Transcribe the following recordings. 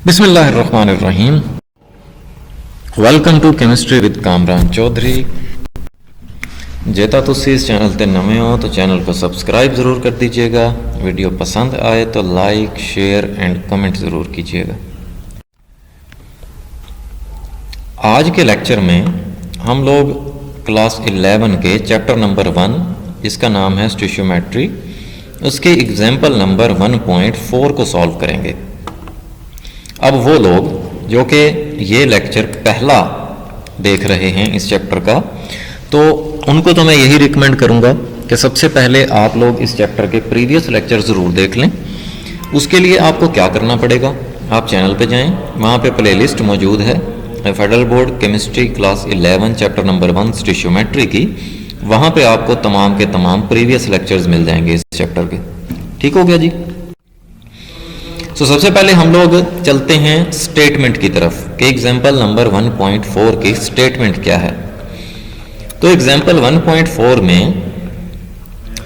बिस्मिल्लाहिर्रहमानिर्रहीम। Welcome to chemistry with Kamran Chaudhry. जेता तुसी इस चैनल ते नवे हो तो चैनल को सब्सक्राइब ज़रूर कर दीजिएगा। वीडियो पसंद आए तो लाइक शेयर एंड कमेंट ज़रूर कीजिएगा। आज के लेक्चर में हम लोग क्लास 11 के चैप्टर नंबर 1 जिसका नाम है स्टिशियोमेट्री, उसके एग्जाम्पल नंबर 1.4 को सॉल्व करेंगे। अब वो लोग जो कि ये लेक्चर पहला देख रहे हैं इस चैप्टर का, तो उनको तो मैं यही रिकमेंड करूँगा कि सबसे पहले आप लोग इस चैप्टर के प्रीवियस लेक्चर ज़रूर देख लें। उसके लिए आपको क्या करना पड़ेगा, आप चैनल पे जाएं, वहाँ पे प्लेलिस्ट मौजूद है federal board chemistry class 11 chapter number 1 स्टिशियोमेट्री की। वहाँ पे आपको तमाम के तमाम प्रीवियस लेक्चर्स मिल जाएंगे इस चैप्टर के। ठीक हो गया जी। तो सबसे पहले हम लोग चलते हैं स्टेटमेंट की तरफ कि एग्जाम्पल नंबर 1.4 की स्टेटमेंट क्या है। तो एग्जाम्पल 1.4 में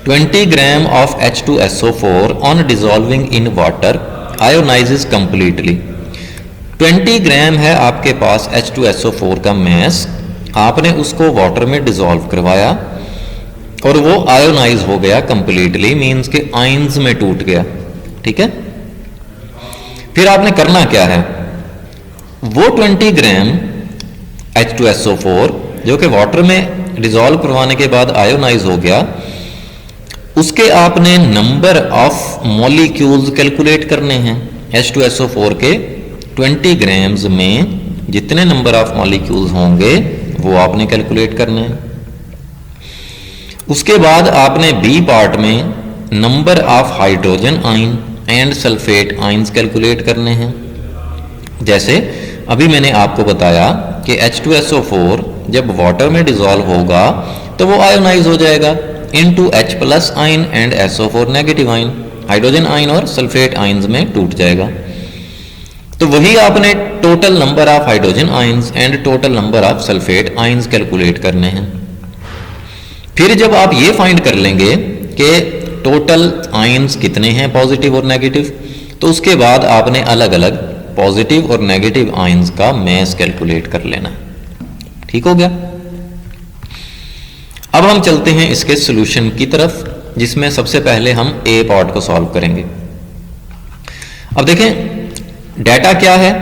20 gram of H2SO4 on dissolving in water ionises completely. 20 gram है आपके पास H2SO4 का मैस, आपने उसको वाटर में डिजॉल्व करवाया और वो आयोनाइज हो गया कंप्लीटली, मीन्स के आयंस में टूट गया। ठीक है, फिर आपने करना क्या है, वो 20 ग्राम H2SO4 जो कि वाटर में डिजॉल्व करवाने के बाद आयोनाइज हो गया, उसके आपने नंबर ऑफ मॉलिक्यूल्स कैलकुलेट करने हैं। H2SO4 के 20 ग्राम्स में जितने नंबर ऑफ मॉलिक्यूल्स होंगे वो आपने कैलकुलेट करने हैं। उसके बाद आपने बी पार्ट में number of hydrogen ion and sulphate ions calculate करने हैं। जैसे अभी मैंने आपको बताया कि H2SO4 जब वाटर में डिजॉल्व होगा तो वो आयोनाइज हो जाएगा into H+ ion and SO4 negative ion, hydrogen ion और सल्फेट आयंस में टूट जाएगा। तो वही आपने total number of hydrogen ions and total number of sulphate ions calculate करने हैं। फिर जब आप ये फाइंड कर लेंगे कि टोटल आयंस कितने हैं पॉजिटिव और नेगेटिव, तो उसके बाद आपने अलग अलग पॉजिटिव और नेगेटिव आयंस का मैस कैलकुलेट कर लेना। ठीक हो गया। अब हम चलते हैं इसके सॉल्यूशन की तरफ, जिसमें सबसे पहले हम ए पार्ट को सॉल्व करेंगे। अब देखें डाटा क्या है,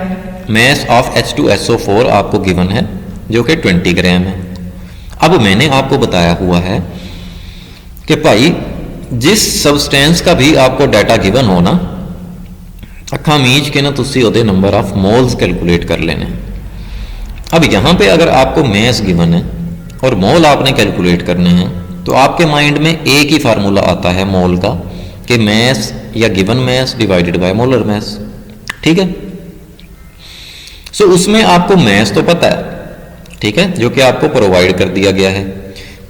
मैस ऑफ H2SO4 आपको गिवन है जो कि 20 ग्राम है। अब मैंने आपको बताया हुआ है कि भाई जिस सबस्टेंस का भी आपको डाटा गिवन हो ना, अखा मीच के ना तुसी ओदे नंबर ऑफ मोल्स कैलकुलेट कर लेने। अब यहाँ पे अगर आपको मैस गिवन है और मोल आपने कैलकुलेट करने हैं, तो आपके माइंड में एक ही फार्मूला आता है मोल का कि मैस या given mess divided by molar mass. ठीक है, सो उसमें आपको मैस तो पता है, ठीक है, जो कि आपको प्रोवाइड कर दिया गया है।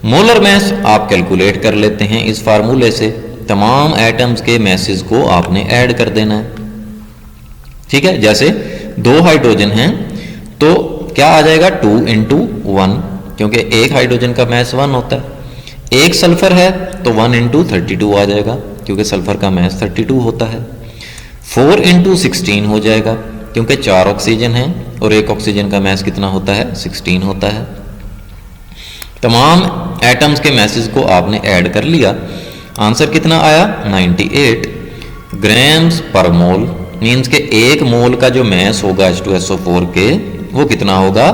मोलर मैस आप कैलकुलेट कर लेते हैं इस फार्मूले से। तमाम एटम्स के मैसेज को आपने ऐड कर देना है। ठीक है, जैसे 2 हाइड्रोजन हैं तो क्या आ जाएगा 2 × 1, क्योंकि एक हाइड्रोजन का मैस 1 होता है। एक सल्फर है तो 1 × 32 आ जाएगा, क्योंकि सल्फर का मैस 32 होता है। 4 × 16 हो जाएगा, क्योंकि 4 ऑक्सीजन है और एक ऑक्सीजन का मैस कितना होता है, 16 होता है। तमाम एटम्स के मैसेज को आपने ऐड कर लिया, आंसर कितना आया 98 ग्राम्स पर मोल, मीन्स के एक मोल का जो मैस होगा H2SO4 के वो कितना होगा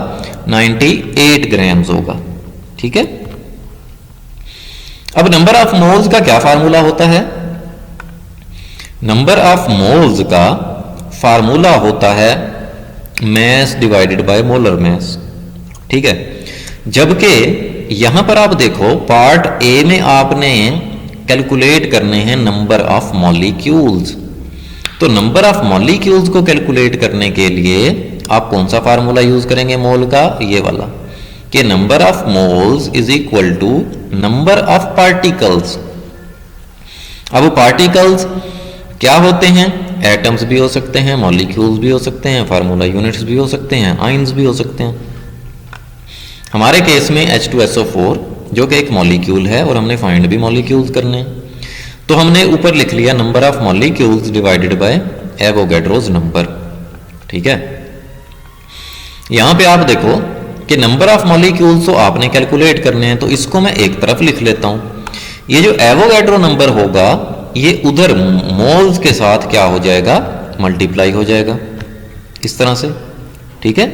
98 ग्राम्स होगा। ठीक है, अब नंबर ऑफ मोल्स का क्या फार्मूला होता है, नंबर ऑफ मोल्स का फार्मूला होता है mess divided by molar mass. ठीक है, जबकि यहां पर आप देखो पार्ट ए में आपने कैलकुलेट करने हैं नंबर ऑफ मॉलिक्यूल्स। तो नंबर ऑफ मॉलिक्यूल्स को कैलकुलेट करने के लिए आप कौन सा फार्मूला यूज करेंगे मोल का, ये वाला, कि number of moles is equal to number of particles. अब पार्टिकल्स क्या होते हैं, एटम्स भी हो सकते हैं, मॉलिक्यूल्स भी हो सकते हैं, फार्मूला यूनिट्स भी हो सकते हैं, आयंस भी हो सकते हैं। हमारे केस में H2SO4 जो कि एक मॉलिक्यूल है और हमने फाइंड भी मॉलिक्यूल्स करने हैं, तो हमने ऊपर लिख लिया number of molecules divided by Avogadro's number. ठीक है। यहां पे आप देखो कि नंबर ऑफ मॉलिक्यूल्स तो आपने कैलकुलेट करने हैं, तो इसको मैं एक तरफ लिख लेता हूं। ये जो एवोगैड्रो नंबर होगा ये उधर मोल्स के साथ क्या हो जाएगा, मल्टीप्लाई हो जाएगा इस तरह से, ठीक है।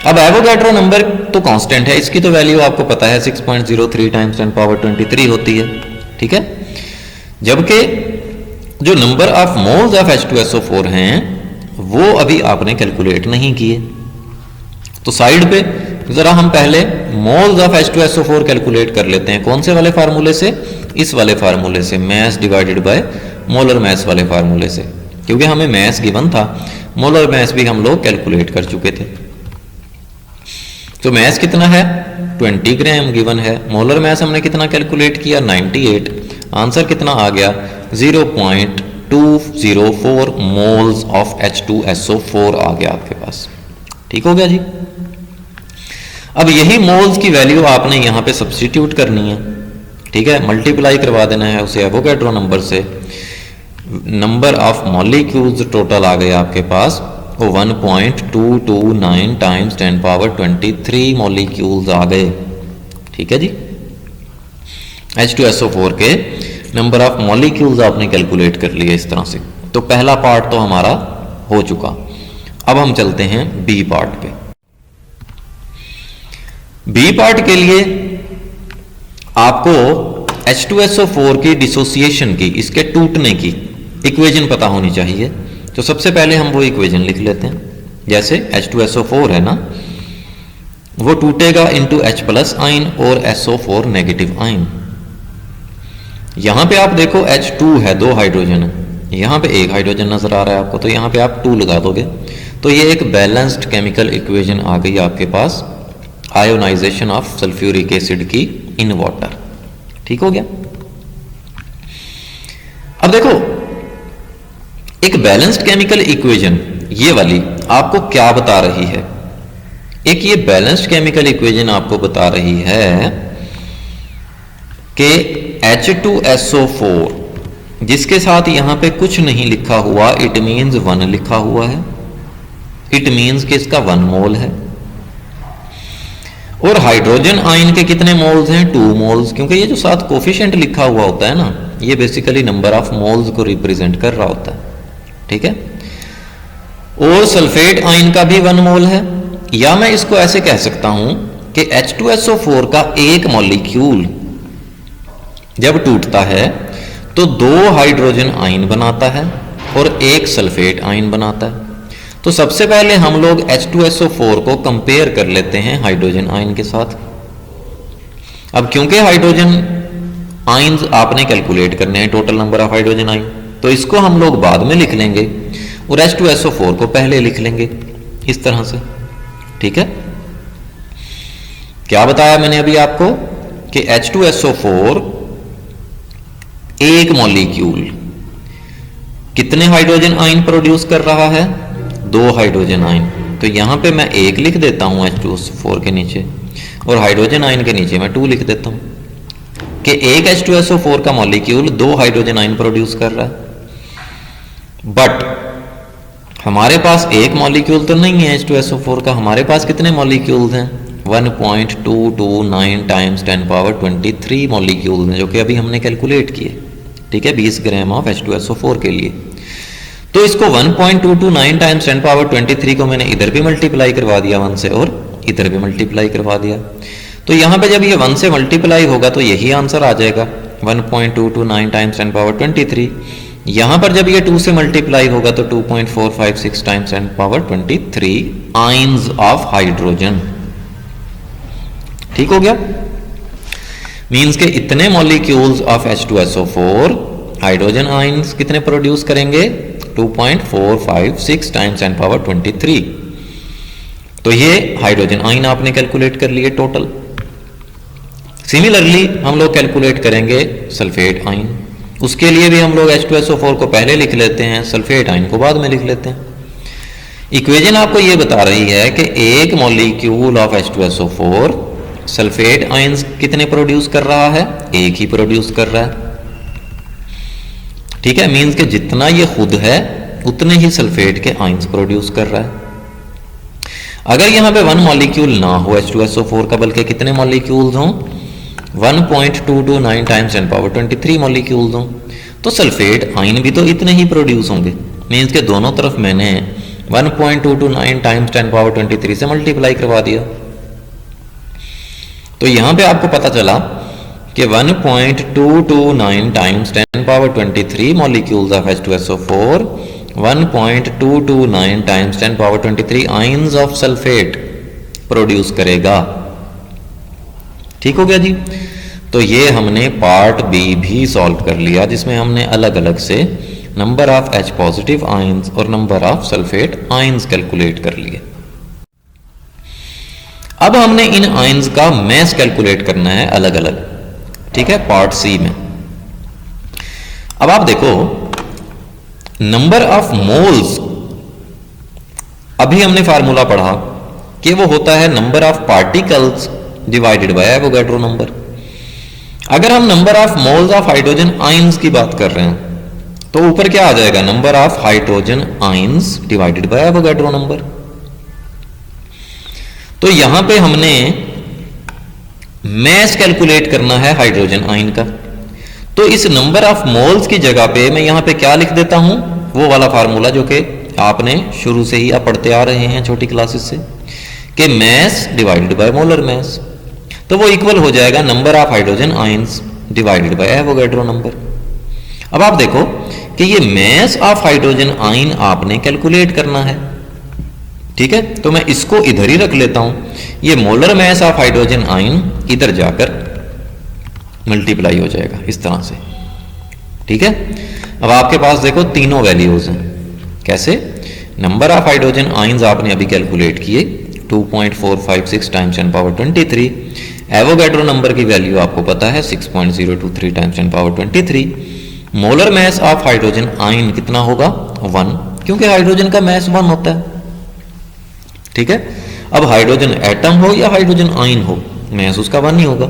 अब एवोगैड्रो नंबर तो कांस्टेंट है, इसकी तो वैल्यू आपको पता है 6.03 टाइम्स 10 पावर 23 होती है, ठीक है। जबकि जो number of moles of H2SO4 हैं वो अभी आपने कैलकुलेट नहीं किए। तो साइड पे जरा हम पहले मोल्स ऑफ H2SO4 कैलकुलेट कर लेते हैं। कौन से वाले फार्मूले से, इस वाले फार्मूले से, mass divided by molar mass वाले फार्मूले से, क्योंकि हमें मास गिवन था, मोलर मास भी हम लोग कैलकुलेट कर चुके थे। तो मास कितना है 20 ग्राम गिवन है, मोलर मास हमने कितना कैलकुलेट किया 98, आंसर कितना आ गया 0.204 मोल्स ऑफ H2SO4 आ गया आपके पास, ठीक हो गया जी। अब यही मोल्स की वैल्यू आपने यहां पे सब्स्टिट्यूट करनी है, ठीक है, मल्टीप्लाई करवा देना है उसे एवोगैड्रो नंबर से। नंबर ऑफ मॉलिक्यूल्स टोटल आ गया आपके पास वो 1.229 टाइम्स 10 पावर 23 मॉलिक्यूल्स आ गए, ठीक है जी। H2SO4 के नंबर ऑफ मॉलिक्यूल्स आपने कैलकुलेट कर लिए इस तरह से। तो पहला पार्ट तो हमारा हो चुका। अब हम चलते हैं बी पार्ट पे। बी पार्ट के लिए आपको H2SO4 की डिसोसिएशन की, इसके टूटने की इक्वेशन पता होनी चाहिए। तो सबसे पहले हम वो इक्वेशन लिख लेते हैं। जैसे H2SO4 है ना, वो टूटेगा इनटू H प्लस आइन और SO4 नेगेटिव आइन। यहां पे आप देखो H2 है, 2 हाइड्रोजन है, यहां पे 1 हाइड्रोजन नजर आ रहा है आपको, तो यहां पे आप 2 लगा दोगे तो ये एक बैलेंस्ड केमिकल इक्वेशन आ गई आपके पास, आयोनाइजेशन ऑफ सल्फ्यूरिक एसिड की इन वाटर, ठीक हो गया। अब देखो एक बैलेंस्ड केमिकल इक्वेशन ये वाली आपको क्या बता रही है, एक ये बैलेंस्ड केमिकल इक्वेशन आपको बता रही है कि H2SO4 जिसके साथ यहां पे कुछ नहीं लिखा हुआ, इट मीन्स 1 लिखा हुआ है, इट मीन्स कि इसका 1 मोल है। और हाइड्रोजन आयन के कितने मोल्स हैं 2 मोल्स, क्योंकि ये जो साथ कोफिशिएंट लिखा हुआ होता है ना, ये बेसिकली नंबर ऑफ मोल्स को रिप्रेजेंट कर रहा होता है, ठीक है। और सल्फेट आयन का भी 1 मोल है। या मैं इसको ऐसे कह सकता हूं कि H2SO4 का एक मॉलिक्यूल जब टूटता है तो 2 हाइड्रोजन आयन बनाता है और 1 सल्फेट आयन बनाता है। तो सबसे पहले हम लोग H2SO4 को कंपेयर कर लेते हैं हाइड्रोजन आयन के साथ। अब क्योंकि हाइड्रोजन आयन्स आपने कैलकुलेट करने हैं, total number of hydrogen ion, तो इसको हम लोग बाद में लिख लेंगे और H2SO4 को पहले लिख लेंगे इस तरह से, ठीक है। क्या बताया मैंने अभी आपको कि H2SO4 एक मॉलिक्यूल कितने हाइड्रोजन आयन प्रोड्यूस कर रहा है 2 हाइड्रोजन आयन। तो यहां पे मैं 1 लिख देता हूं H2SO4 के नीचे और हाइड्रोजन आयन के नीचे मैं 2 लिख देता हूं कि एक H2SO4 का मॉलिक्यूल 2 हाइड्रोजन आयन प्रोड्यूस कर रहा है। बट हमारे पास एक मॉलिक्यूल तो नहीं है H2SO4 का, हमारे पास कितने मॉलिक्यूल्स हैं 1.229 टाइम्स 10 पावर 23 मॉलिक्यूल्स हैं, जो कि अभी हमने कैलकुलेट किए, ठीक है, 20 ग्राम ऑफ H2SO4 के लिए। तो इसको 1.229 टाइम्स 10 पावर 23 को मैंने इधर भी मल्टीप्लाई करवा दिया 1 से और इधर भी मल्टीप्लाई करवा दिया। तो यहां पे जब ये 1 से मल्टीप्लाई होगा तो यही आंसर आ जाएगा 1.229 टाइम्स 10 पावर 23। यहां पर जब ये 2 से मल्टीप्लाई होगा तो 2.456 times 10 power 23 ions of hydrogen, ठीक हो गया। मींस के इतने molecules of H2SO4 hydrogen ions कितने प्रोड्यूस करेंगे 2.456 टाइम्स 10 पावर 23। तो ये हाइड्रोजन आयन आपने कैलकुलेट कर लिए टोटल। सिमिलरली हम लोग कैलकुलेट करेंगे सल्फेट आयन, उसके लिए भी हम लोग H2SO4 को पहले लिख लेते हैं, सल्फेट आयन को बाद में लिख लेते हैं। इक्वेशन आपको ये बता रही है कि एक molecule of H2SO4 sulphate ions कितने प्रोड्यूस कर रहा है, एक ही प्रोड्यूस कर रहा है, ठीक है। मींस के जितना ये खुद है उतने ही सल्फेट के आयंस प्रोड्यूस कर रहा है। अगर यहाँ पे 1 मॉलिक्यूल ना हो H2SO4 का, बल्कि कितने मॉलिक्यूल्स हों, 1.229 टाइम्स 10⁻23 मॉलिक्यूल्स हों, तो सल्फेट आयन भी तो इतने ही प्रोड्यूस होंगे। मीन्स के दोनों तरफ मैंने 1.229 टाइम्स 10⁻23 से मल्टीप्लाई करवा दिया। तो यहाँ पे आपको पता चला कि 1.229 times 10⁻23 molecules of H2SO4 1.229 times 10⁻23 ions of sulphate produce करेगा। ठीक हो गया जी। तो ये हमने पार्ट बी भी सॉल्व कर लिया, जिसमें हमने अलग अलग से number of H positive ions और number of sulphate ions calculate कर लिए। अब हमने इन आयंस का मैस कैलकुलेट करना है अलग अलग, ठीक है, पार्ट सी में। अब आप देखो नंबर ऑफ मोल्स, अभी हमने फार्मूला पढ़ा कि वो होता है number of particles divided by Avogadro number. अगर हम number of moles of hydrogen ions की बात कर रहे हैं तो ऊपर क्या आ जाएगा, number of hydrogen ions divided by Avogadro number. तो यहां पे हमने मैस कैलकुलेट करना है हाइड्रोजन आयन का। तो इस नंबर ऑफ मोल्स की जगह पे मैं यहां पे क्या लिख देता हूं, वो वाला फार्मूला जो कि आपने शुरू से ही आप पढ़ते आ रहे हैं छोटी क्लासेस से, कि mess divided by molar mass. तो वो इक्वल हो जाएगा number of hydrogen ions divided by Avogadro number. अब आप देखो कि ये मैस ऑफ हाइड्रोजन आयन आपने कैलकुलेट करना है, ठीक है। तो मैं इसको इधर ही रख लेता हूं, ये molar mass of hydrogen ion इधर जाकर मल्टीप्लाई हो जाएगा इस तरह से, ठीक है। अब आपके पास देखो तीनों वैल्यूज हैं। कैसे, नंबर ऑफ हाइड्रोजन आयंस आपने अभी कैलकुलेट किए 2.456 टाइम्स 10⁻23। एवोगैड्रो नंबर की वैल्यू आपको पता है 6.023 times 10⁻23। Molar mass of hydrogen ion कितना होगा, 1, क्योंकि हाइड्रोजन का मैस 1 होता है, ठीक है। अब हाइड्रोजन एटम हो या हाइड्रोजन आयन हो, मैस उसका 1 ही होगा,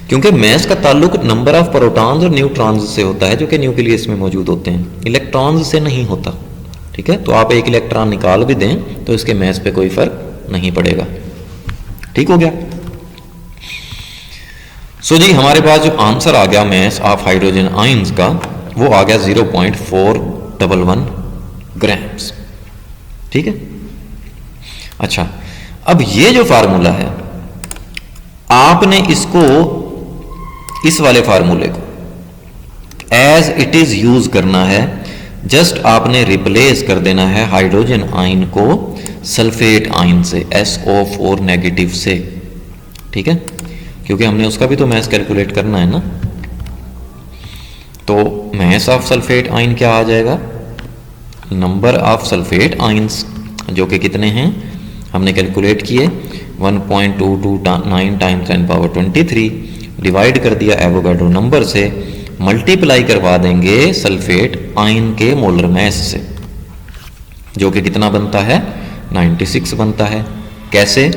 क्योंकि मैस का ताल्लुक नंबर ऑफ प्रोटॉन्स और न्यूट्रॉन्स से होता है जो कि न्यूक्लियस में मौजूद होते हैं, इलेक्ट्रॉन्स से नहीं होता, ठीक है। तो आप एक इलेक्ट्रॉन निकाल भी दें तो इसके मैस पे कोई फर्क नहीं पड़ेगा। ठीक हो गया। सो जी हमारे पास जो आंसर आ गया मैस ऑफ हाइड्रोजन आयंस का, वो आ गया 0.411 ग्राम्स, ठीक है। अच्छा, अब ये जो फार्मूला है आपने इसको, इस वाले फार्मूले को एज इट इज यूज करना है। जस्ट आपने रिप्लेस कर देना है हाइड्रोजन आयन को सल्फेट आयन से, SO4 नेगेटिव से, ठीक है, क्योंकि हमने उसका भी तो मैस कैलकुलेट करना है ना। तो मैस ऑफ सल्फेट आयन क्या आ जाएगा, नंबर ऑफ सल्फेट आयंस जो कि कितने हैं हमने कैलकुलेट किए 1.229 टाइम्स 10⁻23, डिवाइड कर दिया एवोगैड्रो नंबर से, मल्टीप्लाई करवा देंगे सल्फेट आयन के मोलर मैस से, जो कि कितना बनता है 96 बनता है। कैसे,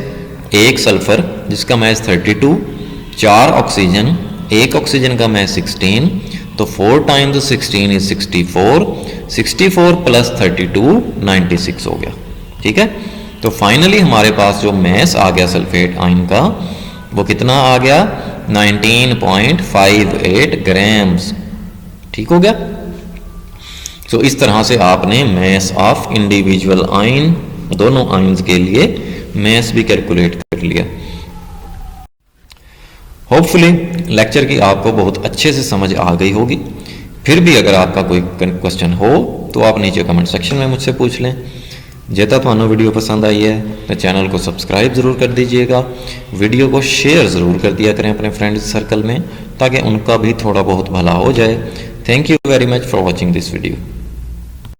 एक सल्फर जिसका मैस 32, 4 ऑक्सीजन, एक ऑक्सीजन का मैस 16, तो 4 टाइम्स 16 इज 64, 64 प्लस 32 96 हो गया, ठीक है। तो फाइनली हमारे पास जो मैस आ गया सल्फेट आयन का, वो कितना आ गया 19.58 ग्राम्स, ठीक हो गया। तो इस तरह से आपने मैस ऑफ इंडिविजुअल आयन, दोनों आयंस के लिए मैस भी कैलकुलेट कर लिया। होपफुली लेक्चर की आपको बहुत अच्छे से समझ आ गई होगी। फिर भी अगर आपका कोई क्वेश्चन हो तो आप नीचे कमेंट सेक्शन में मुझसे पूछ लें। जेता थानू वीडियो पसंद आई है तो चैनल को सब्सक्राइब ज़रूर कर दीजिएगा, वीडियो को शेयर ज़रूर कर दिया करें अपने फ्रेंड्स सर्कल में, ताकि उनका भी थोड़ा बहुत भला हो जाए। Thank you very much for watching this video.